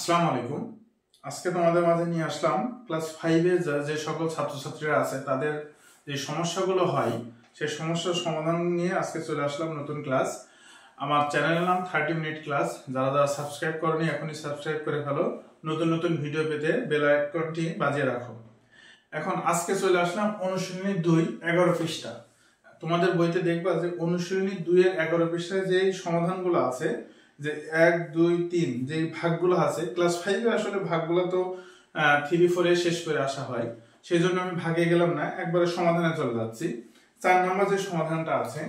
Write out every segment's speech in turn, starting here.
আসসালামু আলাইকুম। আজকে তোমাদের মাঝে নিয়ে আসলাম ক্লাস 5 এর যে সকল ছাত্রছাত্রীরা আছে তাদের যে সমস্যাগুলো হয় সেই সমস্যার সমাধান নিয়ে আজকে চলে আসলাম নতুন ক্লাস। আমার চ্যানেলের নাম 30 মিনিট ক্লাস। যারা যারা সাবস্ক্রাইব করনি এখনই সাবস্ক্রাইব করে ফেলো, নতুন নতুন ভিডিও পেতে বেল আইকনটি বাজিয়ে রাখো। এখন আজকে চলে আসলাম অনুশীলনী 2 11 পৃষ্ঠা। তোমাদের বইতে দেখবা যে অনুশীলনী 2 এর 11 পৃষ্ঠায় যে সমাধানগুলো আছে, যে 1 2 3 যে ভাগগুলো আছে, ক্লাস 5 এ আসলে ভাগগুলো তো 3 4 এ শেষ করে আসা হয়, সেই জন্য আমি ভাগে গেলাম না, একবারে সমাধানে চলে যাচ্ছি। 4 নম্বর যে সমাধানটা আছে,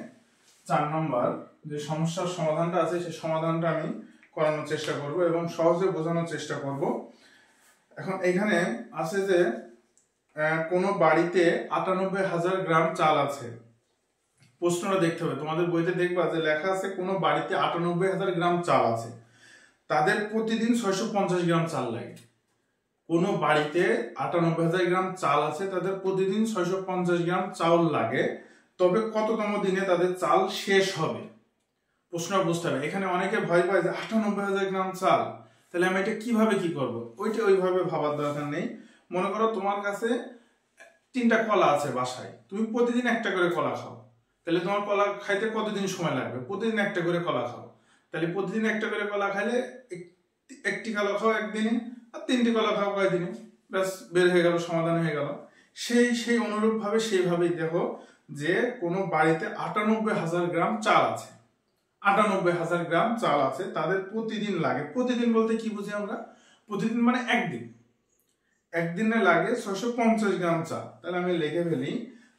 4 নম্বর যে সমস্যার সমাধানটা আছে সেই সমাধানটা আমি করানোর চেষ্টা করব এবং সহজে বোঝানোর চেষ্টা করব। এখন এখানে আছে যে কোনো বাড়িতে ৯৮,০০০ গ্রাম চাল আছে। প্রশ্নটা দেখতে হবে, তোমাদের বইতে দেখবা যে লেখা আছে কোনো বাড়িতে ৯৮,০০০ গ্রাম চাল আছে, তাদের প্রতিদিন ৬৫০ গ্রাম চাল লাগে। কোনো বাড়িতে ৯৮,০০০ গ্রাম চাল আছে, তাদের প্রতিদিন ৬৫০ গ্রাম চাউল লাগে, তবে কততম দিনে তাদের চাল শেষ হবে? প্রশ্ন বুঝতে হবে। এখানে অনেকে ভয় পায় যে ৯৮,০০০ গ্রাম চাল, তাহলে আমি এটা কিভাবে কি করব? ওইটা ওইভাবে ভাবার দরকার নেই। মনে করো তোমার কাছে 3টা কলা আছে বাসায়, তুমি প্রতিদিন একটা করে কলা খাও, তাহলে তোমার কলা খাইতে কতদিন সময় লাগবে? প্রতিদিন একটা করে কলা খাও, তাহলে প্রতিদিন একটা করে কলা খাইলে একটি কলা খাও একদিনে, আর 3টি কলা খাও কয়দিনে, ব্যাস বের হয়ে গেল, সমাধান হয়ে গেল। সেই অনুরূপ ভাবে সেইভাবেই দেখো যে কোনো বাড়িতে ৯৮,০০০ গ্রাম চাল আছে, ৯৮,০০০ গ্রাম চাল আছে, তাদের প্রতিদিন লাগে। প্রতিদিন বলতে কি বুঝি আমরা? প্রতিদিন মানে একদিনে লাগে ৬৫০ গ্রাম চাল। তাহলে আমি লিখে ফেলি,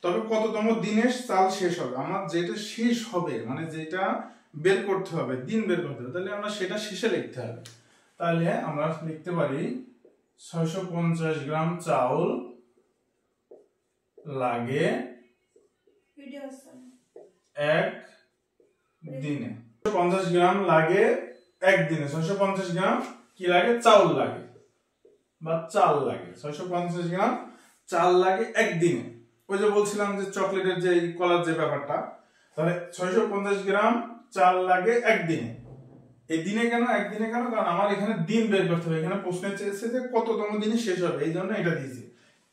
তবে কততম দিনে চাল শেষ হবে? আমার যেটা শেষ হবে মানে যেটা বের করতে হবে, দিন বের করতে হবে, তাহলে আমরা সেটা শেষে লিখতে হবে। তাহলে আমরা লিখতে পারি ৬৫০ গ্রাম চাউল লাগে এক দিনে। ৫০ গ্রাম লাগে একদিনে। ৬৫০ গ্রাম কি লাগে? চাউল লাগে বা চাল লাগে। ৬৫০ গ্রাম চাল লাগে একদিনে। ওই যে বলছিলাম যে চকলেটের যে কলার যে ব্যাপারটা, তাহলে ৬৫০ গ্রাম চাল লাগে একদিনে। এই দিনে কেন, একদিনে কেন? কারণ আমার এখানে দিন বের করতে হবে। এখানে প্রশ্নে চেয়েছে যে কততম দিনে শেষ হবে, এই জন্য এটা দিয়েছি।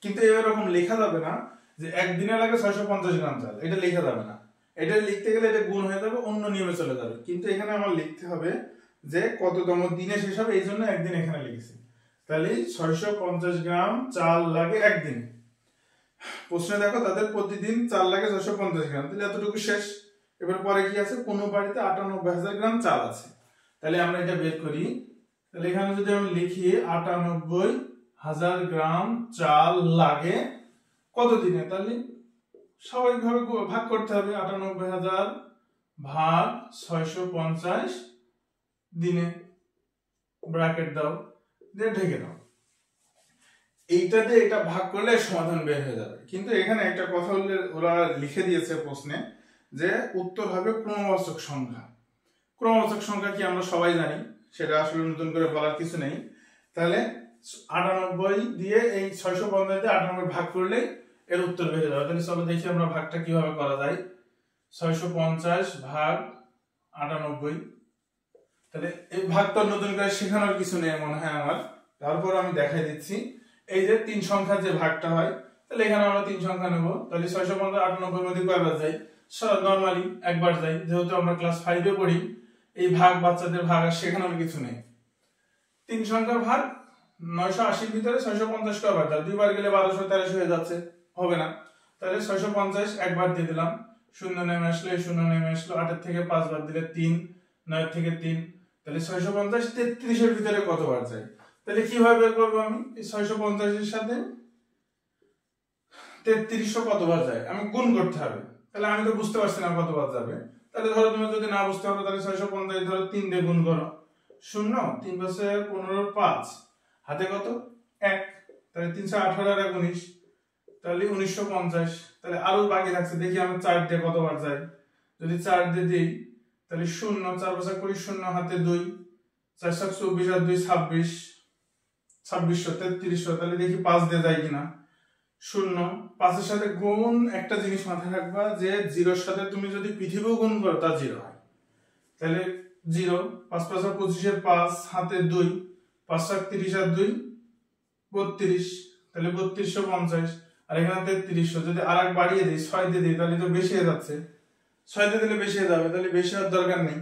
কিন্তু এরকম লেখা যাবে না যে একদিনে লাগে ৬৫০ গ্রাম চাল, এটা লেখা যাবে না। এটা লিখতে গেলে এটা গুণ হয়ে যাবে, অন্য নিয়মে চলে যাবে। কিন্তু এখানে আমার লিখতে হবে যে কততম দিনে শেষ হবে, এই জন্য একদিন এখানে লিখেছি। তাহলে ৬৫০ গ্রাম চাল লাগে একদিনে। প্রশ্নে দেখো তাদের প্রতিদিন চাল লাগে ৬৫০ গ্রাম, তাহলে এতটুকু শেষ। এবার পরে কি আছে? কোনো বাড়িতে ৯৮,০০০ গ্রাম চাল আছে, তাহলে আমরা এটা বের করি। তাহলে এখানে যদি আমি লিখি ৯৮,০০০ গ্রাম চাল লাগে কত দিনে, তাহলে স্বাভাবিকভাবে ভাগ করতে হবে। ৯৮,০০০ ভাগ ৬৫০ দিনে, ব্র্যাকেট দাও, দিয়ে ঢেকে দাও। এইটাতে এটা ভাগ করলে সমাধান বের হয়ে যাবে। কিন্তু এখানে একটা কথা ওরা লিখে দিয়েছে প্রশ্নে যে উত্তর হবে ক্রমবাচক সংখ্যা। ক্রমবাচক সংখ্যা কি আমরা সবাই জানি, সেটা আসলে নতুন করে বলার কিছু নেই। তাহলে ৯৮ দিয়ে এই ৬৫০ দিয়ে ৯৮ ভাগ করলে এর উত্তর বের হয়ে যাবে। তাহলে চলো দেখি আমরা ভাগটা কিভাবে করা যায়। ৬৫০ ভাগ ৯৮, তাহলে এই ভাগটা নতুন করে শেখানোর কিছু নেই মনে হয় আমার, তারপর আমি দেখাই দিচ্ছি। এই যে 3 সংখ্যার যে ভাগটা হয়, তাহলে এখানে আমরা ৩ সংখ্যা নেব। তাহলে ৬৫০ ৯৮ মধ্যে কয়বার যায়? নরমালি একবার যায়, যেহেতু আমরা ক্লাস 5 এ পড়ি। এই ভাগ বাচ্চাদের ভাগ আর শেখানোর কিছু নেই। 3 সংখ্যার ভাগ ৯৮০ ভিতরে ৬৫০ কয়বার যায়? দুইবার গেলে ১২৮৩ হয়ে যাচ্ছে, হবে না। তাহলে ৬৫০ একবার দিয়ে দিলাম, 0 নেমে আসলো, 0 নেমে আসলো, 8 থেকে 5 বার দিলে 3, 9 থেকে 3, তাহলে ৬৫০ ৩৩ এর ভিতরে কতবার যায়? তাহলে কিভাবে বের করবো আমি? এই ৬৫০ এর সাথে ৩৩ কতবার যায় আমি গুণ করতে হবে। তাহলে আমি তো বুঝতে পারছি না কতবার যাবে। তাহলে ধরো তুমি যদি না বুঝতে পারো, তাহলে ৬৫০ ধরো 3 দিয়ে গুণ করো, 0, 3 পাশে 15, 5, হাতে কত? 1, তাহলে ৩১৮ আর ১৯, তাহলে ১৯৫০। তাহলে আরো বাকি থাকছে, দেখি আমি 4 দিয়ে কতবার যায়। যদি 4 দিয়ে দিই তাহলে 0, 4 পাশে 20, 0 হাতে 2, 4 7 24 আর 2 26, ২৬৩৩। তাহলে দেখি 5 দিয়ে যায় কিনা। 0, 5 এর সাথে গুণ, একটা জিনিস মাথায় রাখবা যে 0 এর সাথে তুমি যদি পৃথিবীও গুণ করো তা 0 হয়। তাহলে 0, 5 5 আর 25 এর 5, হাতে 2, 5 30 আর 2 32, তাহলে 3250, আর এখানে 3300। যদি আরেক বাড়িয়ে দিই 6 দিয়ে দিই তাহলে তো বেশি হয়ে যাচ্ছে, 6 দিয়ে দিলে বেশি হয়ে যাবে, তাহলে বেশি হওয়ার দরকার নেই।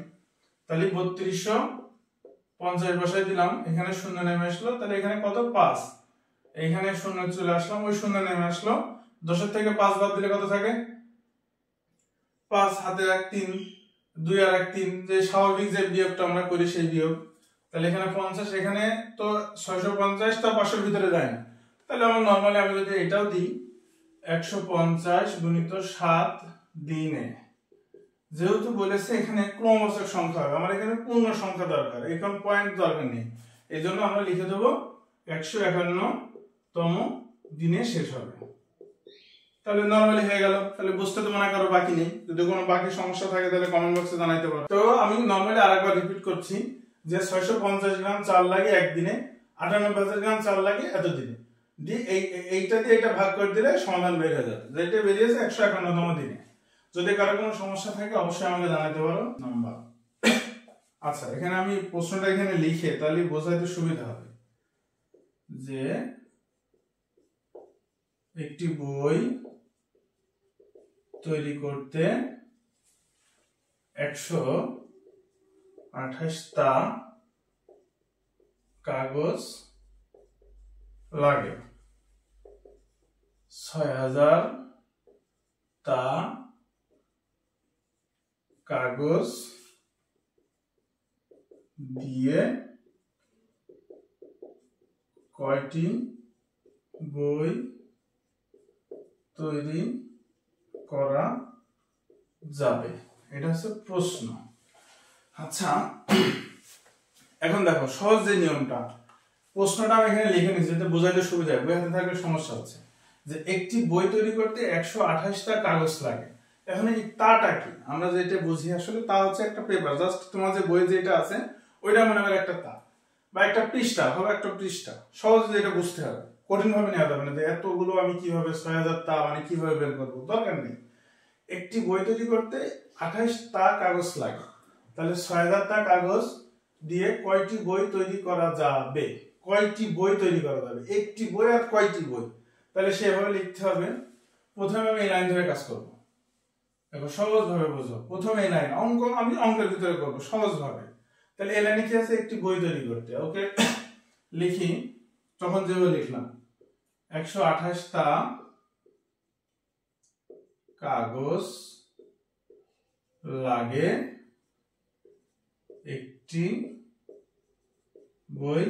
তাহলে 3250 বসাই দিলাম, এখানে শূন্য নেমে আসলো, তাহলে এখানে কত 5, এইখানে শূন্য চলে আসলাম, ওই শূন্য নেমে আসলো। 10 থেকে 5 বাদ দিলে কত থাকে 5, হাতে 1 3, 2 আর 1 3, যে স্বাভাবিক যে বিয়োগটা আমরা করি সেই বিয়োগ। তাহলে এখানে 50, এখানে তো 650 তা 500 এর ভিতরে যায় না, তাহলে আমরা নরমালি আমি যদি এটাও দিই 150 গুণিত 7 দিনে, যেহেতু বলেছে এখানে ক্রমবাচক সংখ্যা হবে, আমার এখানে পূর্ণ সংখ্যা দরকার, এখন পয়েন্ট দরকার নেই, এইজন্য আমরা লিখে দেব 151তম দিনে শেষ হবে। তাহলে নরমালি হয়ে গেল। তাহলে বুঝতে তো মনে করো বাকি নেই, যদি কোনো বাকি সমস্যা থাকে তাহলে কমেন্ট বক্সে জানাইতে পারো। তো আমি নরমালি আরেকবার রিপিট করছি যে 650 গ্রাম চাল লাগে একদিনে, 98 গ্রাম চাল লাগে এত দিনে, দিয়ে এইটা দিয়ে এটা ভাগ করে দিলে সমাধান বের হয়ে যাবে, যেটা বেরিয়েছে 151তম দিনে। যদি কারো কোনো সমস্যা থাকে অবশ্যই আমাকে জানাতে পারো নাম্বার। আচ্ছা, এখানে আমি প্রশ্নটা এখানে লিখে তাহলে বোঝাইতে সুবিধা হবে যে একটি বই তৈরি করতে 128টা কাগজ লাগে, 6000টা কাগজ দিয়ে কয়টি বই তৈরি করা যাবে, এটা হচ্ছে প্রশ্ন। আচ্ছা, এখন দেখো সহজ যে নিয়মটা, প্রশ্নটা আমি এখানে লিখে নিচ্ছি যাতে বোঝাইতে সুবিধা হয়, বই হাতে থাকলে সমস্যা হচ্ছে, যে একটি বই তৈরি করতে 128টা কাগজ লাগে। এখন এই তাটা কি আমরা যেটা বুঝি আসলে তা হচ্ছে একটা পেপার, জাস্ট তোমার যে বই যেটা আছে ওইটা মনে করে একটা তা, বা একটা পৃষ্ঠা হবে, একটা পৃষ্ঠা, সহজে এটা বুঝতে হবে, কঠিন ভাবে নেওয়া যাবে না যে এতগুলো আমি কিভাবে 6000টা মানে কিভাবে বের করবো, দরকার নেই। একটি বই তৈরি করতে 28টা কাগজ লাগে, তাহলে 6000টা কাগজ দিয়ে কয়টি বই তৈরি করা যাবে, কয়টি বই তৈরি করা যাবে, একটি বই আর কয়টি বই, তাহলে সেভাবে লিখতে হবে। প্রথমে আমি এই লাইন ধরে কাজ করব, দেখো সহজ ভাবে বুঝো, প্রথমে এই লাইন অঙ্ক আমি অঙ্কের ভিতরে করব সহজ ভাবে। তাহলে এই লাইনে কি আছে, একটি বই তৈরি করতে, ওকে লিখি, তখন যেভাবে লিখলাম 128টা কাগজ লাগে একটি বই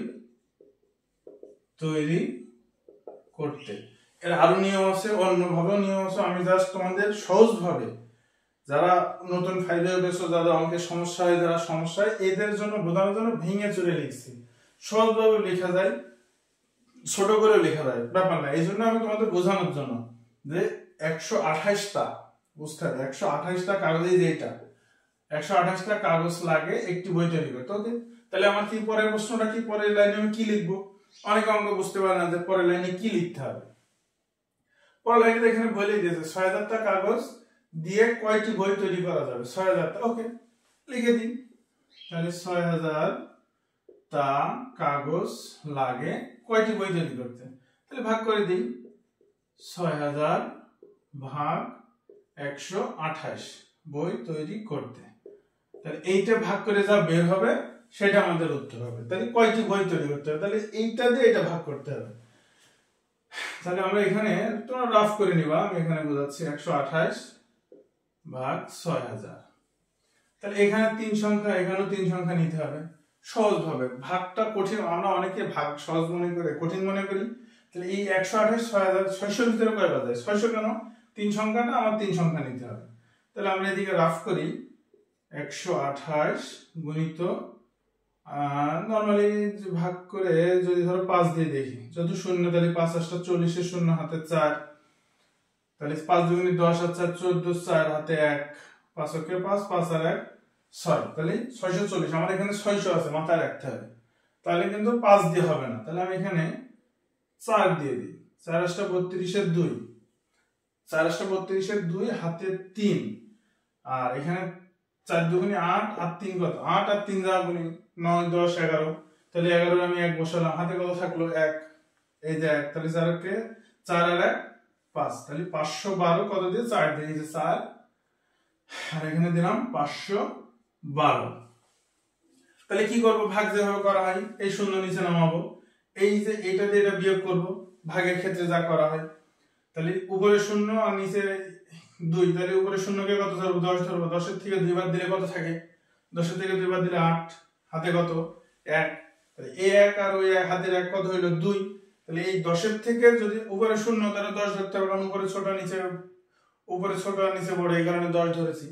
তৈরি করতে। এর আরো নিয়ম আছে, অন্যভাবেও নিয়ম আছে, আমি জাস্ট তোমাদের সহজ ভাবে, যারা নতুন ফাইভে উঠেছো, যাদের অঙ্কের সমস্যা হয়, যারা সমস্যা হয় এদের জন্য বোঝানোর জন্য ভেঙে চুরে লিখছি, সহজভাবে লেখা যায়, ছোট করে লেখা যায়, ব্যাপার না, এই জন্য আমি তোমাদের বোঝানোর জন্য যে 128টা বুঝতে হবে, 128টা কাগজে যেটা 128টা কাগজ লাগে একটি বই তৈরি করতে, ওকে। তাহলে আমার কি পরের প্রশ্নটা কি, পরের লাইনে আমি কি লিখবো, অনেক অঙ্ক বুঝতে পারে না যে পরের লাইনে কি লিখতে হবে। পরের লাইনে এখানে বলে দিয়েছে 6000টা কাগজ দিয়ে কয়টি বই তৈরি করা যাবে, 6000টা, ওকে লিখে দিই। তাহলে 6000টা কাগজ লাগে কয়টি বই তৈরি করতে, তাহলে ভাগ করে দিই, 6000 ভাগ 128 বই তৈরি করতে, তাহলে এইটা ভাগ করে যা বের হবে সেটা আমাদের উত্তর হবে। তাহলে কয়টি বই তৈরি করতে হবে, তাহলে এইটা দিয়ে এটা ভাগ করতে হবে। তাহলে আমরা এখানে তোমরা রাফ করে নিবা, আমি এখানে বোঝাচ্ছি 128 ভাগ 6000, তাহলে এখানে 3 সংখ্যা, এখানেও 3 সংখ্যা নিতে হবে সহজ ভাবে। ভাগটা কঠিন, আমরা অনেকে ভাগ সহজ মনে করে কঠিন মনে করি, তাহলে এই 128 6000 ভিতরে কয়বার যায়, 600 কেন, 3 সংখ্যাটা আমার 3 সংখ্যা নিতে হবে। তাহলে আমরা এদিকে রাফ করি, 128 গুণিত নরমালি ভাগ করে যদি ধরো 5 দিয়ে দেখি, যত শূন্য, তাহলে 5 8 40, শূন্য হাতে 4, তাহলে 5 দুগুণে 10 আর 4 14, 4 হাতে 1, 5 ওকে 5, 5 আর 1 6, তাহলে 640, আমার এখানে 600 আছে, মাথায় রাখতে হবে, তাহলে কিন্তু 5 দিয়ে হবে না, তাহলে আমি এখানে 4 দিয়ে দিই, 4 8 32 এর 2, 4 8 32 এর 2 হাতে 3, আর এখানে 4 দুগুণে 8 আর 3 কত, 8 আর 3 যা গুণি 9 10 11, তাহলে 11 আমি 1 বসালাম, হাতে কত থাকলো 1, এই যে 1, তাহলে 4 কে 4 আর 1 5, তাহলে 512 কত দিয়ে 4 দিয়ে, এই যে 4 আর এখানে দিলাম 512। তাহলে কি করব, ভাগ যেভাবে করা হয় এই শূন্য নিচে নামাবো, এই যে এটা দিয়ে এটা বিয়োগ করব ভাগের ক্ষেত্রে যা করা হয়। তাহলে উপরে শূন্য আর নিচে 2, তাহলে উপরে শূন্যকে কত ধরবো 10 ধরবো, 10 এর থেকে 2 বার দিলে কত থাকে, 10 এর থেকে 2 বার দিলে 8, হাতে কত 1, তাহলে এই 1 আর ওই 1 হাতের 1 কত হইলো 2, তাহলে এই 10 এর থেকে যদি উপরে শূন্য তাহলে 10 ধরতে হবে, কারণ উপরে ছোট নিচে, উপরে ছোট আর নিচে বড়, এই কারণে 10 ধরেছি।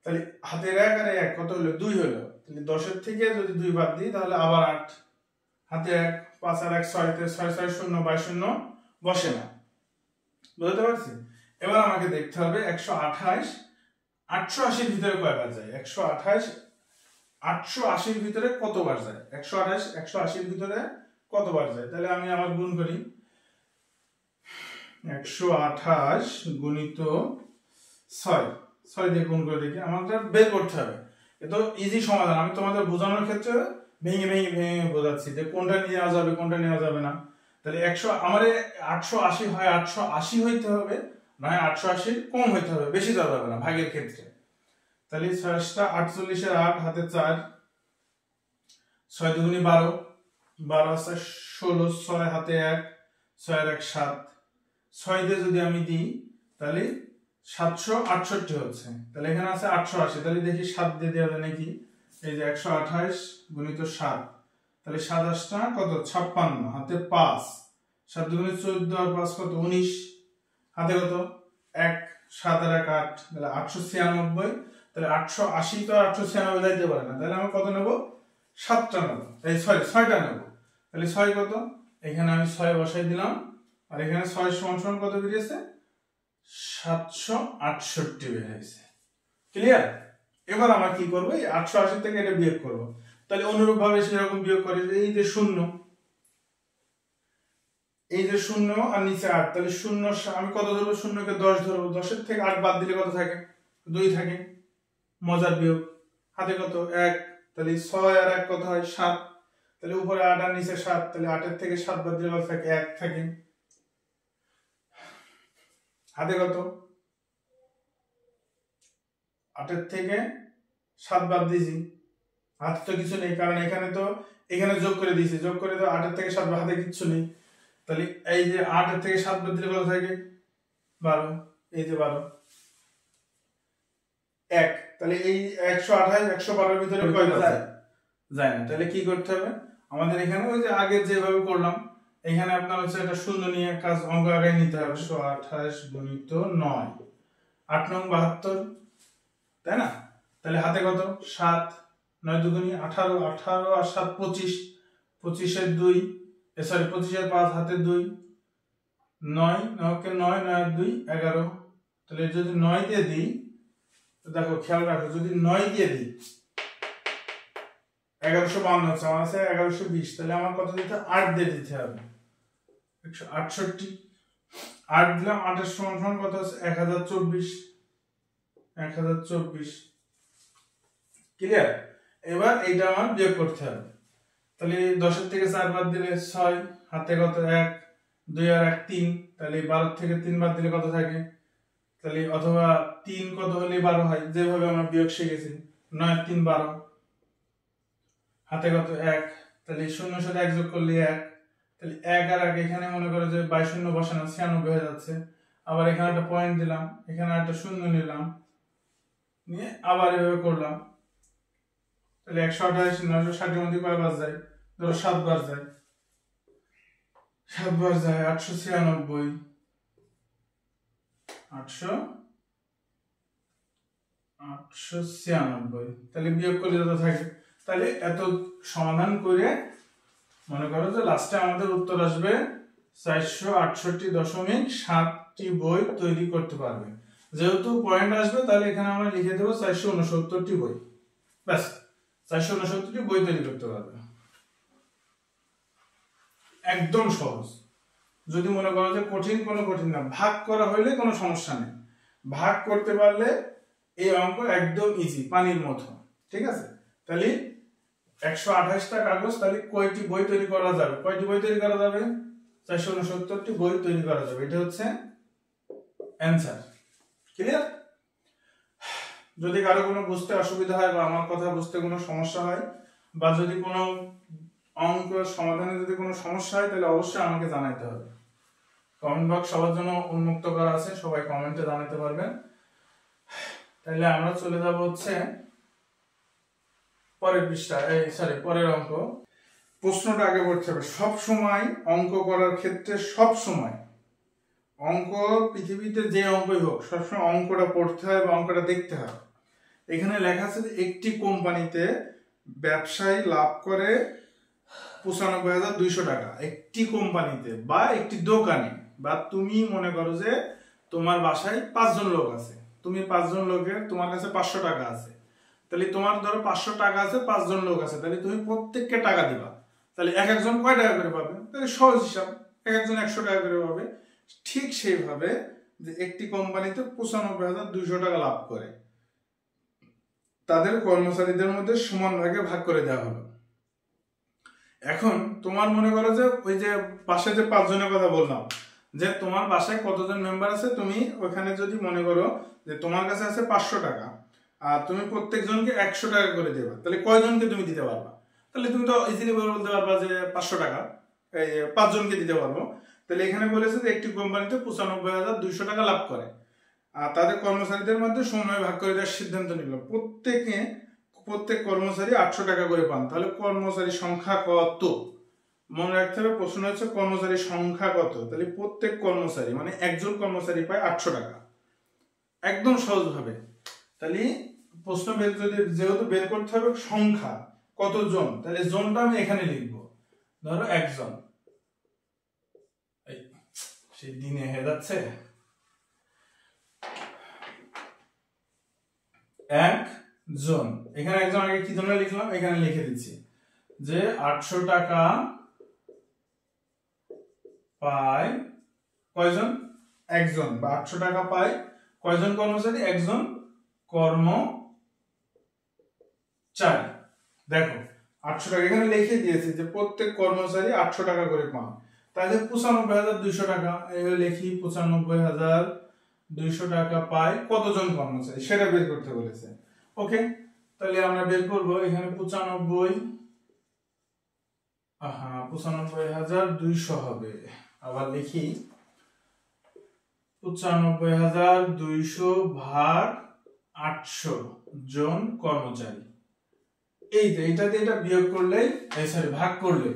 তাহলে হাতের 1 আর 1 কত হলো 2 হলো, তাহলে 10 এর থেকে যদি 2 বাদ দিই তাহলে আবার 8, হাতে 1 5 আর 1 6, তে 6 6 0 22 শূন্য বসে না, বুঝতে পারছি। এবার আমাকে দেখতে হবে 128 880 এর ভিতরে কয়বার যায়, 128 880 এর ভিতরে কতবার যায়, 128 180 এর ভিতরে কতবার যায়। তাহলে আমি আবার গুণ করি, 128 গুণিত 6, 6 দিয়ে গুণ করে দেখি, আমাদের বের করতে হবে। এতো ইজি সমাধান, আমি তোমাদের বোঝানোর ক্ষেত্রে ভেঙে ভেঙে ভেঙে বোঝাচ্ছি যে কোনটা নেওয়া যাবে কোনটা নেওয়া যাবে না। তাহলে 100 আমার 880 হয় 880 হইতে হবে, নয় 880 কম হইতে হবে, বেশি যাওয়া যাবে না ভাগের ক্ষেত্রে। তাহলে 6টা 48 এর 8, হাতে 4, 6 দুগুণে 12, 12 আছে 16, 6 হাতে 1, 6 আর 1 7, 6 দিয়ে যদি আমি দিই তাহলে 768 হচ্ছে। তাহলে এখানে আছে 880, তাহলে দেখি 7 দিয়ে দেওয়া যায় নাকি, এই যে 128 গুণিত 7, তাহলে 7 8টা কত 56, হাতে 5, 7 দুগুণে 14 আর 5 কত 19, হাতে কত 1, 7 আর 1 8, তাহলে 896। তাহলে 880 তো 896 যাইতে পারে না, তাহলে আমি কত নেব 7টা নেব, এই সরি 6টা নেব। তাহলে 6 কত, এখানে আমি 6 বসাই দিলাম, আর এখানে 6 সমান সমান কত বেরিয়েছে 768 বেরিয়েছে। ক্লিয়ার। এবার আমরা কি করব, এই 880 থেকে এটা বিয়োগ করব। তাহলে অনুরূপ ভাবে সেরকম বিয়োগ করে, এই যে শূন্য, এই যে শূন্য আর নিচে 8, তাহলে শূন্য আমি কত ধরবো, শূন্যকে 10 ধরবো, 10 এর থেকে 8 বাদ দিলে কত থাকে 2 থাকে, মজার বিয়োগ, হাতে কত 1, তাহলে 6 আর 1 কত হয় 7, তাহলে উপরে 8 আর নিচে 7, তাহলে 8 এর থেকে 7 বাদ দিলে কত থাকে 1 থাকে, হাতে কত 8 এর থেকে 7 বাদ দিয়েছি, হাতে তো কিছু নেই, কারণ এখানে তো এখানে যোগ করে দিয়েছি, যোগ করে তো 8 এর থেকে 7 হাতে কিছু নেই। তাহলে এই যে 8 এর থেকে 7 বাদ দিলে কত থাকে 12, এই যে 12 1, তাহলে এই 128 112 এর ভিতরে কয়টা যায় যায় না। তাহলে কি করতে হবে আমাদের, এখানে ওই যে আগে যেভাবে করলাম, এখানে আপনার হচ্ছে একটা শূন্য নিয়ে কাজ অঙ্ক আগায় নিতে হবে। 128 গুণিত 9, 8 9 72, তাই না। তাহলে হাতে কত 7, 9 দুগুণী 18, 18 আর 7 25, 25 এর 2, সরি 25 এর 5, হাতে 2, 9 9 9 আর 2 11, তাহলে যদি 9 দিয়ে দিই, দেখো খেয়াল রাখো, যদি 9 দিয়ে দিই 1152 হচ্ছে, আমার আছে 1120, তাহলে আমার কত দিতে 8 দিয়ে দিতে হবে 168, 8 দিলাম, 8 এর সমান সমান কত আছে 1024, 1024। ক্লিয়ার। এবার এইটা আমার বিয়োগ করতে হবে, তাহলে 10 এর থেকে 4 বাদ দিলে 6, হাতে কত 1, 2 আর 1 3, তাহলে 12 থেকে 3 বাদ দিলে কত থাকে, তাহলে অথবা 3 কত হলে 12 হয়, যেভাবে আমরা বিয়োগ শিখেছি, 9 3 12, হাতে কত 1, তাহলে 0 সাথে 1 যোগ করলে 1, তাহলে 1 আর 1 এখানে মনে করো যে 22 শূন্য বসানো 96 হয়ে যাচ্ছে, আবার এখানে একটা পয়েন্ট দিলাম, এখানে একটা শূন্য নিলাম, নিয়ে আবার এভাবে করলাম, তাহলে 128 960 এর মধ্যে কয়বার যায়, ধরো 7 বার যায়, 7 বার যায় 896, 896, তাহলে বিয়োগ করলে যত থাকে, তাহলে এত সমাধান করে মনে করো যে লাস্টে আমাদের উত্তর আসবে 468.7টি বই তৈরি করতে পারবে। যেহেতু পয়েন্ট আসবে তাহলে এখানে আমরা লিখে দেবো 469টি বই, ব্যাস 469টি বই তৈরি করতে পারবে। একদম সহজ। যদি মনে করো যে কঠিন, কোনো কঠিন না, ভাগ করা হইলে কোনো সমস্যা নেই, ভাগ করতে পারলে এই অঙ্ক একদম ইজি, পানির মতো। ঠিক আছে, তাহলে 128টা কাগজ, তাহলে কয়টি বই তৈরি করা যাবে? কয়টি বই তৈরি করা যাবে? 469টি বই তৈরি করা যাবে। এটা হচ্ছে অ্যানসার। ক্লিয়ার? যদি কারো কোনো বুঝতে অসুবিধা হয় বা আমার কথা বুঝতে কোনো সমস্যা হয় বা যদি কোনো অঙ্ক সমাধানে যদি কোনো সমস্যা হয় তাহলে অবশ্যই আমাকে জানাতে হবে। কমেন্ট বক্স সবার জন্য উন্মুক্ত করা আছে, সবাই কমেন্টে জানাতে পারবেন। তাহলে আমরা চলে যাব হচ্ছে পরের পৃষ্ঠা, পরের অঙ্ক। প্রশ্নটা আগে পড়তে হবে। সব সময় অঙ্ক করার ক্ষেত্রে সব সময় অঙ্ক, পৃথিবীতে যে অঙ্কই হোক, সবসময় অঙ্কটা পড়তে হয় বা অঙ্কটা দেখতে হয়। এখানে লেখা আছে যে একটি কোম্পানিতে ব্যবসায়ী লাভ করে 95,200 টাকা। একটি কোম্পানিতে বা একটি দোকানে, বা তুমি মনে করো যে তোমার বাসায় 5 জন লোক আছে, তুমি 5 জন লোকের, তোমার কাছে 500 টাকা আছে, তাহলে তোমার ধরো 500 টাকা আছে, 5 জন লোক আছে, তাহলে তুমি প্রত্যেককে টাকা দিবা। তাহলে এক একজন কয় টাকা করে পাবে? তাহলে সহজ হিসাব, এক একজন 100 টাকা করে পাবে। ঠিক সেইভাবে যে একটি কোম্পানিতে 95,200 টাকা লাভ করে, তাদের কর্মচারীদের মধ্যে সমান ভাগে ভাগ করে দেওয়া হলো। এখন তোমার মনে করো যে ওই যে পাশে যে 5 জনের কথা বললাম, যে তোমার বাসায় কতজন মেম্বার আছে, তুমি ওখানে যদি মনে করো যে তোমার কাছে আছে 500 টাকা আর তুমি প্রত্যেকজনকে 100 টাকা করে দেবা, তাহলে কয়জনকে তুমি দিতে পারবা? তাহলে তুমি তো ইজিলি বলতে পারবা যে 500 টাকা 5 জনকে দিতে পারবো। তাহলে এখানে বলেছে যে একটি কোম্পানিতে 95,200 টাকা লাভ করে আর তাদের কর্মচারীদের মধ্যে সমান ভাগ করে দেওয়ার সিদ্ধান্ত নিল। প্রত্যেক কর্মচারী 800 টাকা করে পান। তাহলে কর্মচারী সংখ্যা কত? মনে রাখতে হবে প্রশ্ন হচ্ছে কর্মচারী সংখ্যা কত। তাহলে প্রত্যেক কর্মচারী মানে একজন কর্মচারী পায় 800 টাকা, একদম সহজ ভাবে। তাহলে প্রশ্ন যেহেতু বের করতে হবে সংখ্যা কতজন, তাহলে জনটা আমি এখানে লিখবো, ধরো একজন। সেই দিনে হয়ে যাচ্ছে একজন। এখানে একজন আগে কি জন্য লিখলাম, এখানে লিখে দিচ্ছি যে 800 টাকা পায় কয়জন? একজন। বা 800 টাকা পায় কয়জন কর্মচারী? একজন কর্মচারী। দেখো 800 টাকা এখানে লিখে দিয়েছি যে প্রত্যেক কর্মচারী 800 টাকা করে পান। তাহলে 95,200 টাকা লিখি, 95,200 টাকা পায় কতজন কর্মচারী সেটা বের করতে বলেছে। ওকে, তাহলে আমরা বের করব এখানে 95,200 হবে। আবার লিখি 95,200 ভাগ 800 জন কর্মচারী। এই যে এটাতে এটা বিয়োগ করলে, ভাগ করলে,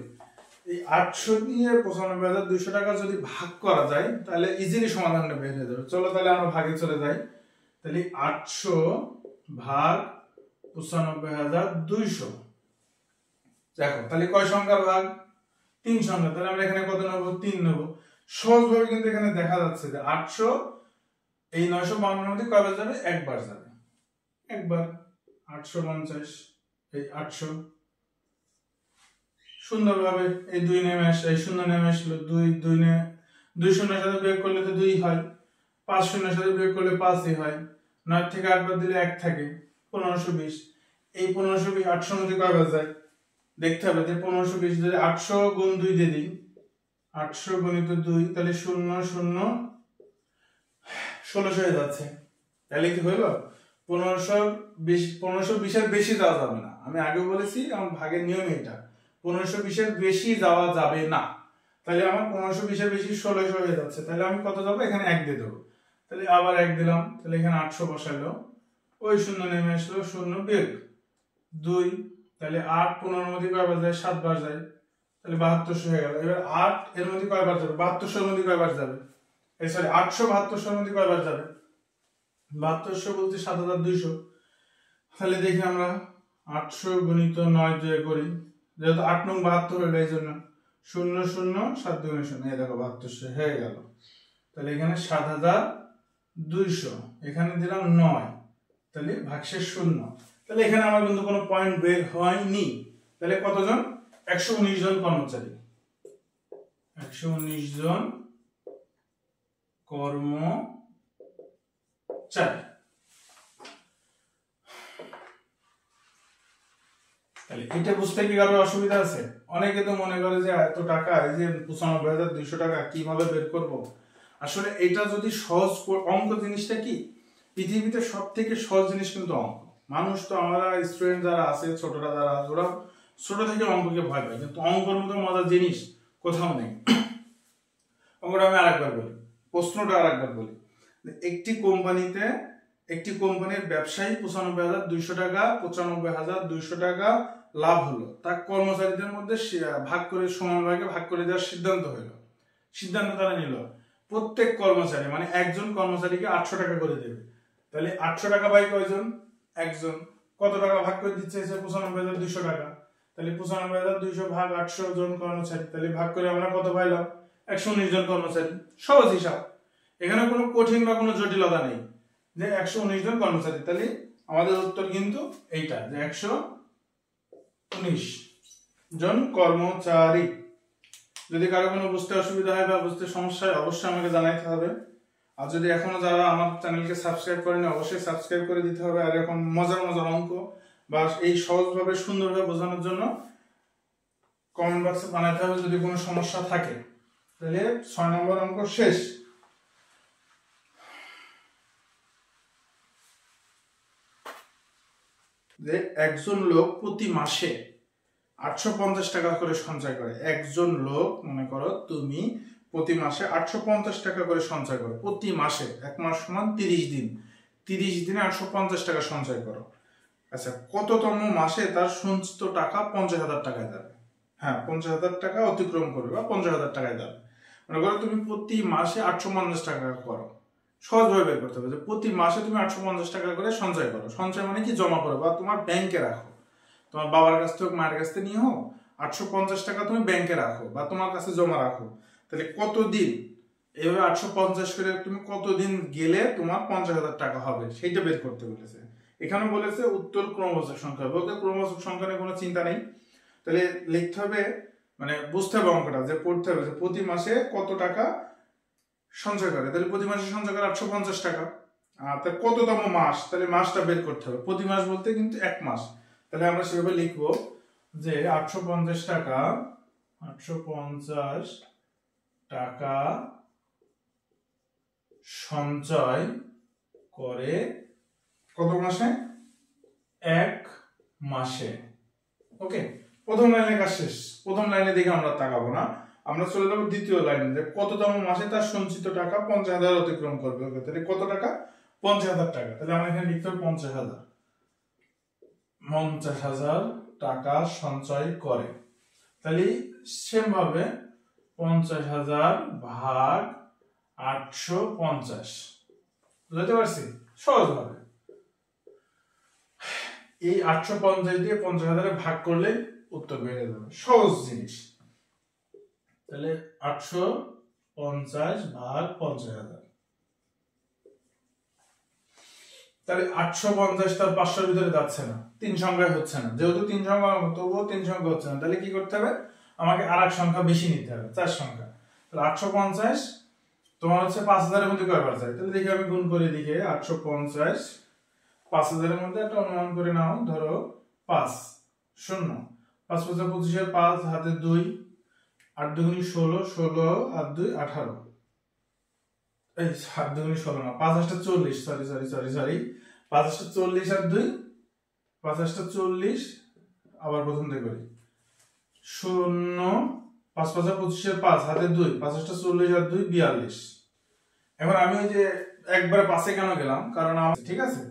এই 800 দিয়ে 95,200 টাকা যদি ভাগ করা যায় তাহলে ইজিলি সমাধানটা বের হয়ে যাবে। চলো তাহলে আমরা ভাগে চলে যাই। তাহলে 800 ভাগ 95,200, দেখো তাহলে কয় সংখ্যার ভাগ? 3 সংখ্যা। তাহলে আমরা এখানে কত নেব? 3 নেব। সহজভাবে কিন্তু এখানে দেখা যাচ্ছে যে 800 এই 952 এর মধ্যে কয়বার যাবে? একবার যাবে, একবার। 850 এই 800 সুন্দরভাবে এই 2 নেমে আসে, এই 0 নেমে আসলো, 2 শূন্যের সাথে বিয়োগ করলে তো 2 হয়, 5 শূন্যের সাথে বিয়োগ করলে 5ই হয়, 9 থেকে 8 বাদ দিলে 1 থাকে, 1520। এই 1520 800 এর মধ্যে কয়বার যায় দেখতে হবে। যে 1520 যদি 800 গুণ 2 দিয়ে দিই, 800 গুণিত 2, তাহলে 0 0 1600 হয়ে যাচ্ছে। তাহলে কি হলো? 1520 এর বেশি যাওয়া যাবে না। আমি আগে বলেছি আমার ভাগের নিয়ম এটা, 1520 এর বেশি যাওয়া যাবে না। তাহলে আমার 1520 এর বেশি 1600 হয়ে যাচ্ছে। তাহলে আমি কত যাবো? এখানে 1 দিয়ে দেবো। তাহলে আবার 1 দিলাম, তাহলে এখানে 800 বসাইলো, ওই 0 নেমে আসলো, 0 বিয়োগ 2, তাহলে 8 15 এর মধ্যে কয়বার যায়? 7 বার যায়, তাহলে 7200 হয়ে গেল। এবার 8 এর মধ্যে কয়বার যাবে? 7200 এর মধ্যে কয়বার যাবে? 800 7200 এর মধ্যে কয়বার যাবে? 7200 বলতে 7200। তাহলে দেখি আমরা 800 গুণিত 9 দিয়ে করি, যেহেতু 8 নং 72 হলো এই জন্য 0 0 7 2 0, এই দেখো 7200 হয়ে গেল। তাহলে এখানে 7200, এখানে দিলাম 9, তাহলে ভাগশেষ 0। তাহলে এখানে আমার কিন্তু কোনো পয়েন্ট বের হয়নি। তাহলে কতজন? 119 জন কর্মচারী, 119 জন কর্মচারী। তাহলে এটা বুঝতে কি কারো অসুবিধা আছে? অনেকে তো মনে করে যে এত টাকা, এই যে 95,200 টাকা কিভাবে বের করব। আসলে এটা যদি সহজ অঙ্ক জিনিসটা কি, পৃথিবীতে সব থেকে সহজ জিনিস কিন্তু অঙ্ক। মানুষ তো আমরা স্টুডেন্ট যারা আছে, ছোটরা যারা আছে, ওরা ছোট থেকে অঙ্ককে ভয় পায়, কিন্তু অঙ্কের মতো মজার জিনিস কোথাও নেই। অঙ্কটা আমি আরেকবার বলি, প্রশ্নটা আরেকবার বলি। একটি কোম্পানির ব্যবসায়ী 95,200 টাকা 95,200 টাকা লাভ হলো, তা কর্মচারীদের মধ্যে ভাগ করে সমান ভাগে ভাগ করে দেওয়ার সিদ্ধান্ত তারা নিল। প্রত্যেক কর্মচারী মানে একজন কর্মচারীকে 800 টাকা করে দেবে। তাহলে 800 টাকা বাই কয়জন? একজন। কত টাকা ভাগ করে দিচ্ছে? 95,200 টাকা। তাহলে 95,200 ভাগ 800 জন কর্মচারী, তাহলে ভাগ করে আমরা কত পাইলাম? 119 জন কর্মচারী। সহজ হিসাব, এখানে কোনো কঠিন বা কোনো জটিলতা নেই, যে 119 জন কর্মচারী। তাহলে আমাদের উত্তর কিন্তু এইটা, যে 119 জন কর্মচারী। যদি কারো কোনো বুঝতে অসুবিধা হয় বা বুঝতে সমস্যা হয় অবশ্যই আমাকে জানাইতে হবে। আর যদি এখনো যারা আমার চ্যানেলকে সাবস্ক্রাইব করেনি অবশ্যই সাবস্ক্রাইব করে দিতে হবে। আর এরকম মজার মজার অঙ্ক বা এই সহজভাবে সুন্দরভাবে বোঝানোর জন্য কমেন্ট বক্সে বানাইতে হবে যদি কোনো সমস্যা থাকে। তাহলে 6 নম্বর অঙ্ক শেষ। যে একজন লোক প্রতি মাসে 850 টাকা করে সঞ্চয় করে। একজন লোক, মনে করো তুমি প্রতি মাসে 850 টাকা করে সঞ্চয় করো প্রতি মাসে। এক মাস সমান 30 দিন, 30 দিনে 850 টাকা সঞ্চয় করো। আচ্ছা, কততম মাসে তার সঞ্চিত টাকা 50,000 টাকায় যাবে? হ্যাঁ, 50,000 টাকা অতিক্রম করবে বা 50,000 টাকায় যাবে। মনে করো তুমি প্রতি মাসে 850 টাকা করো। সহজভাবে বের করতে হবে যে প্রতি মাসে তুমি 850 টাকা করে সঞ্চয় করো। সঞ্চয় মানে কি? জমা করো বা তোমার ব্যাংকে রাখো। তোমার বাবার কাছ থেকে মায়ের কাছ থেকে নিয়ে হোক 850 টাকা তুমি ব্যাংকে রাখো বা তোমার কাছে জমা রাখো। তাহলে কতদিন এইভাবে 850 করে তুমি কতদিন গেলে তোমার 50,000 টাকা হবে সেইটা বের করতে বলেছে। এখানে বলেছে উত্তর ক্রমবাচক সংখ্যা, বলতে ক্রমবাচক সংখ্যা নিয়ে কোনো চিন্তা নেই। তাহলে লিখতে হবে, মানে বুঝতে হবে অঙ্কটা, যে পড়তে হবে যে প্রতি মাসে কত টাকা সঞ্চয় করে। তাহলে প্রতি মাসে সঞ্চয় করে 850 টাকা। তার কততম মাস, তাহলে মাসটা বের করতে হবে। প্রতি মাস বলতে কিন্তু এক মাস। তাহলে আমরা সেভাবে লিখবো যে 850 টাকা সঞ্চয় করে কত মাসে? এক মাসে। ওকে, প্রথম লাইনের কাজ শেষ। প্রথম লাইনে দেখে আমরা তাকাবো না, আমরা চলে যাবো দ্বিতীয় লাইনে, যে কততম মাসে তার সঞ্চিত টাকা 50,000 অতিক্রম করবে। ওকে, তাহলে কত টাকা? 50,000 টাকা। তাহলে আমরা এখানে লিখতে হবে 50,000 টাকা সঞ্চয় করে। তাহলে সেম ভাবে 50,000 ভাগ 850, বুঝতে পারছি? সহজ ভাবে এই 850 দিয়ে 50,000 ভাগ করলে উত্তর বেড়ে যাবে। সহজ জিনিস। তাহলে 850 ভাগ 50,000, তাহলে 850 তার 500-এর ভিতরে যাচ্ছে না, 3 সংখ্যায় হচ্ছে না। যেহেতু 3 সংখ্যা, তবুও 3 সংখ্যা হচ্ছে না। তাহলে কি করতে হবে? আমাকে আর এক সংখ্যা বেশি নিতে হবে, 4 সংখ্যা। তাহলে 850 তোমার হচ্ছে 5,000-এর মধ্যে কয়বার যায়? তাহলে দেখি আমি গুণ করে দিকে 850 5,000-এর মধ্যে একটা অনুমান করে নাও, ধরো 5 0 5 5 25 5 হাতে 2 8 2 16 16 আর 2 18, এই 7 2 16 না, 5 8 40, সরি 5 8 40 আর 2 5 8 40, আবার প্রথম থেকে করি 0 5 5 25 5 হাতে 2 5 8 40 আর 2 42। এখন আমি ওই যে একবারে পাশে কেন গেলাম, কারণ আমার ঠিক আছে,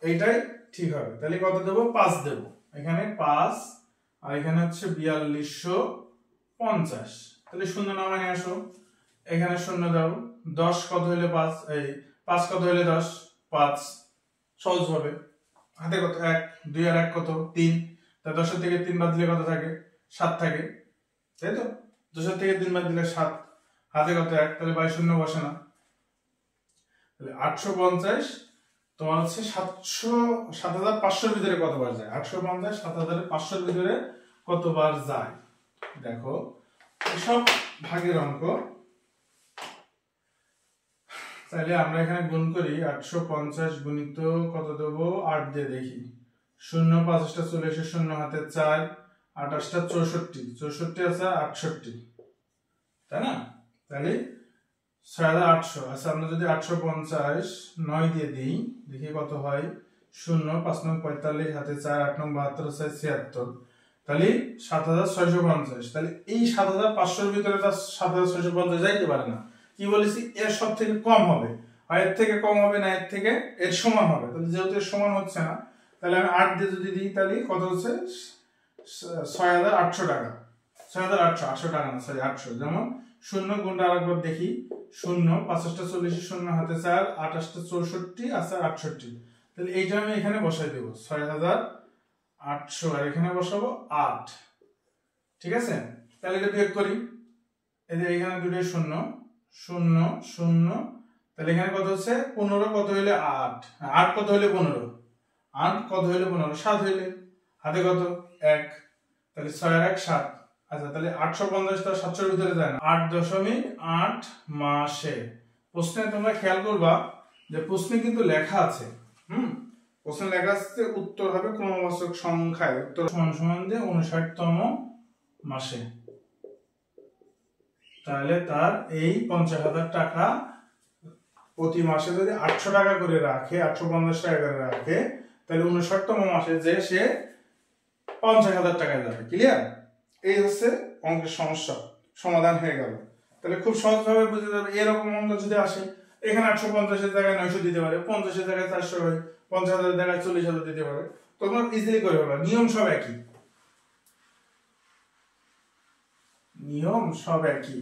এইটাই ঠিক হবে। তাহলে কত দেব? 5 দেব। এখানে 5 আর এখানে হচ্ছে 4250। তাহলে শূন্য নামায় নিয়ে আসো, এখানে শূন্য দাও। 10 কত হইলে 5, এই 5 কত হইলে 10? 5। সহজ হবে। হাতে কত? 1 2 আর 1 কত? 3। তা 10 থেকে 3 বাদ দিলে কত থাকে? 7 থাকে, তাই তো? 10 থেকে 3 বাদ দিলে 7, হাতে কত? 1। তাহলে বাই শূন্য বসে না। তাহলে 850 তোমার হচ্ছে 7,500-এর ভিতরে কতবার যায়? 850 7,500-এর ভিতরে কতবার যায়? দেখো সব ভাগের অঙ্ক। তাহলে আমরা এখানে গুণ করি, 850 গুণিত কত দেবো? 8 দিয়ে দেখি। শূন্য ৫টা ৪০, শূন্য হাতে ৪, ২৮টা ৬৪, ৬৪ আছে ৬৮, তাই না? তাহলে ৬৮০০। আচ্ছা, আমরা যদি ৮৫০ ৯ দিয়ে দিই, দেখি কত হয়। শূন্য ৫ নং ৪৫, হাতে ৪, ৮ নং ৭২, ৭৬, তাহলে ৭৬৫০। তাহলে এই ৭৫০০-র ভিতরে তার ৭৬৫০ যাইতে পারে না। কি বলেছি, এর সব থেকে কম হবে, হয় এর থেকে কম হবে, না এর থেকে এর সমান হবে। তাহলে যেহেতু এর সমান হচ্ছে না, তাহলে আমি ৮ দিয়ে যদি দিই, তাহলে কত হচ্ছে ৬৮০০ টাকা। ৬৮০০ টাকা না, সরি ৮০০। যেমন শূন্য গুণটা আরেকবার দেখি, শূন্য ৫টা ৪০, শূন্য হাতে ৪, ২৮টা ৬৪ আর ৬৮। তাহলে এইটা আমি এখানে বসাই দেবো ৬৮০০, আর এখানে বসাবো ৮। ঠিক আছে, তাহলে এটা বিয়োগ করি। এখানে দুটো শূন্য, শূন্য শূন্য, তাহলে এখানে কত হচ্ছে ১৫, কত হইলে ৮, ৮ কত হইলে ১৫, ৮ কত হইলে ১৫, ৭ হইলে, হাতে কত ১, তাহলে ৬ আর ১ ৭। আচ্ছা, তাহলে ৮৫০ তো ৭০০-র ভিতরে যায় না, ৮.৮ মাসে। প্রশ্নে তোমরা খেয়াল করবা যে প্রশ্নে কিন্তু লেখা আছে, প্রশ্নে লেখা আছে উত্তর হবে ক্রমবাচক সংখ্যায়, উত্তর সমান সমান দিয়ে ৫৯তম মাসে। তাহলে তার এই ৫০,০০০ টাকা প্রতি মাসে যদি ৮০০ টাকা করে রাখে, ৮৫০ টাকা করে রাখে, তাহলে ৫৯তম মাসে যে সে ৫০,০০০ টাকায় যাবে। ক্লিয়ার? এই হচ্ছে অঙ্কের সমস্যা সমাধান হয়ে গেল। তাহলে খুব সহজভাবে বুঝে যাবে। এরকম অঙ্ক যদি আসে, এখানে ৮৫০-এর জায়গায় ৯০০ দিতে পারে, ৫০-এর জায়গায় ৪০০ হয়, ৫০,০০০-এর জায়গায় ৪০,০০০ দিতে পারে। তোমরা ইজিলি করে পারবে, নিয়ম সব একই, নিয়ম সব একই।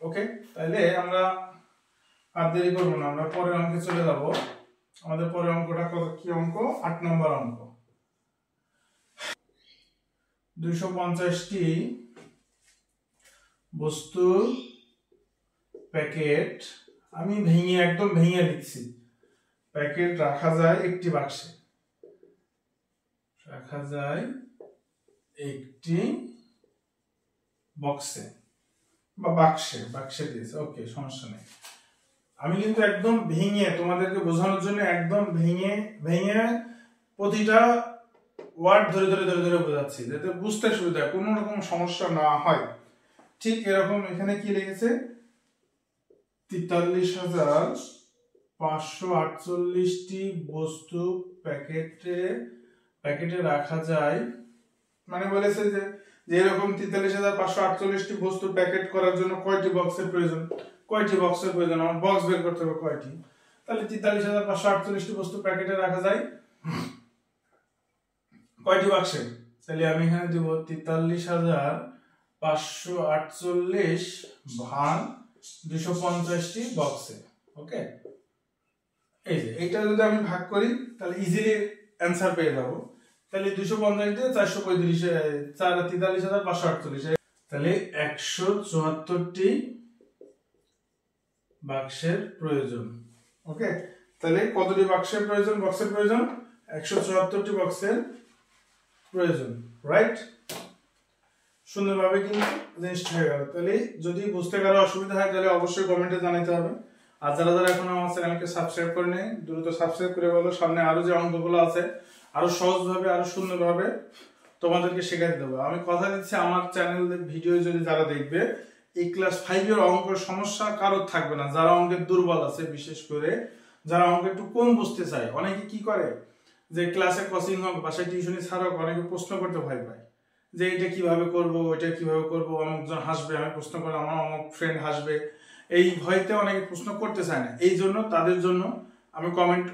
ওকে, তাহলে আমরা আর দেরি করবো না, আমরা পরের অঙ্কে চলে যাব। আমাদের পরের অঙ্কটা কত, কি অঙ্ক? ৮ নম্বর অঙ্ক। ২৫০টি বস্তুর প্যাকেট, আমি একদম ভেঙে লিখছি। প্যাকেট রাখা যায় একটি বাক্সে, রাখা যায় একটি বক্সে বা বাক্সে দিয়েছে। ওকে, সমস্যা নেই। আমি কিন্তু একদম ভেঙে তোমাদেরকে বোঝানোর জন্য একদম ভেঙে প্রতিটা ওয়ার্ড ধরে ধরে ধরে ধরে বোঝাচ্ছি, যাতে বুঝতে সুবিধা, কোনো রকম সমস্যা না হয়। ঠিক এরকম এখানে কি লিখেছে, ৪৩,৫৪৮টি বস্তু প্যাকেটে রাখা যায়। মানে বলেছে যে এরকম ৪৩,৫৪৮টি বস্তু প্যাকেট করার জন্য কয়টি বক্সের প্রয়োজন, আমার বক্স বের করতে হবে কয়টি। তাহলে ৪৩,৫৪৮টি বস্তু প্যাকেটে রাখা যায় কয়টি বাক্সে, তাহলে আমি এখানে দিব ৪৩,৫৪৮ ভাগ ২৫০টি বক্সে। ওকে, এই যে এইটা যদি আমি ভাগ করি, তাহলে ইজিলি অ্যান্সার পেয়ে যাবো। তাহলে ২৫০ দিয়ে ৪৩৫, ৪৩,৫৪৮, তাহলে ১৭৪টি বাক্সের প্রয়োজন। ওকে, তাহলে কতটি বাক্সের প্রয়োজন? ১৭৪টি বক্সের প্রয়োজন। রাইট? সুন্দরভাবে কিন্তু জিনিসটা হয়ে গেল। তাহলে যদি বুঝতে কারো অসুবিধা হয়, তাহলে অবশ্যই কমেন্টে জানাতে হবে। আর যারা যারা এখনো আমার চ্যানেলকে সাবস্ক্রাইব করে নেই, দ্রুত সাবস্ক্রাইব করে বলো। সামনে আরো যে অঙ্কগুলো আছে, আরো সহজভাবে, আরো সুন্দরভাবে তোমাদেরকে শেখাতে দেবো। আমি কথা দিচ্ছি, আমার চ্যানেল ভিডিও যদি যারা দেখবে, এই ক্লাস 5-এর অঙ্কের সমস্যা কারোর থাকবে না। যারা অঙ্কের দুর্বল আছে, বিশেষ করে যারা অঙ্ক একটু কম বুঝতে চায়, অনেকে কি করে যে ক্লাসে কোচিং হোক, বাসায় টিউশনি ছাড়া অনেকে প্রশ্ন করতে ভয় পায় যে এটা কিভাবে করব, ওইটা কিভাবে করব, অমুকজন হাসবে, আমি প্রশ্ন করলে আমার অমুক ফ্রেন্ড হাসবে, এই ভয়তে অনেকে প্রশ্ন করতে চায় না। এই জন্য তাদের জন্য আমি কমেন্ট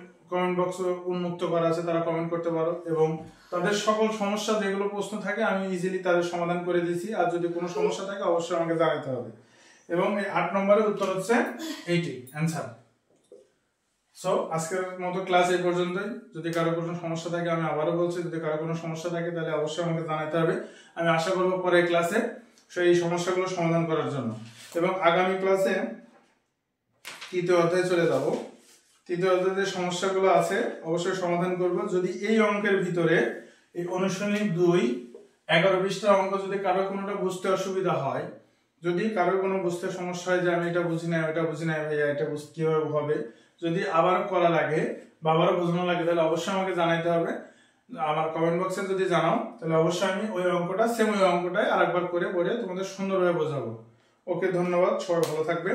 বক্স উন্মুক্ত করা আছে, তারা কমেন্ট করতে পারো, এবং তাদের সকল সমস্যা যেগুলো প্রশ্ন থাকে আমি ইজিলি তাদের সমাধান করে দিয়েছি। আর যদি কোনো সমস্যা থাকে অবশ্যই আমাকে জানাতে হবে। এবং এই ৮ নম্বরের উত্তর হচ্ছে এইটি অ্যান্সার। সো আজকের মতো ক্লাস এই পর্যন্তই। যদি কারো কোনো সমস্যা থাকে, আমি আবারও বলছি, যদি কারো কোনো সমস্যা থাকে তাহলে অবশ্যই আমাকে জানাতে হবে। আমি আশা করবো পরের ক্লাসে সেই সমস্যাগুলো সমাধান করার জন্য। এবং আগামী ক্লাসে ৩য় অধ্যায়ে চলে যাব। ৩য় অধ্যায়ে যে সমস্যাগুলো আছে অবশ্যই সমাধান করব। যদি এই অঙ্কের ভিতরে এই অনুশীলনী ২ 11 পৃষ্ঠার অঙ্ক যদি কারো কোনোটা বুঝতে অসুবিধা হয়, যদি কারো কোনো বুঝতে সমস্যা হয় যে আমি এটা বুঝি না, ওটা বুঝি না, ভাইয়া এটা বুঝতে কিভাবে হবে, যদি আবার করা লাগে বা আবারও বোঝানো লাগে, তাহলে অবশ্যই আমাকে জানাইতে হবে। আমার কমেন্ট বক্সে যদি জানাও তাহলে অবশ্যই আমি ওই অঙ্কটা সেম ওই অঙ্কটাই আরেকবার করে তোমাদের সুন্দরভাবে বোঝাবো। ওকে, ধন্যবাদ, সবাই ভালো থাকবে।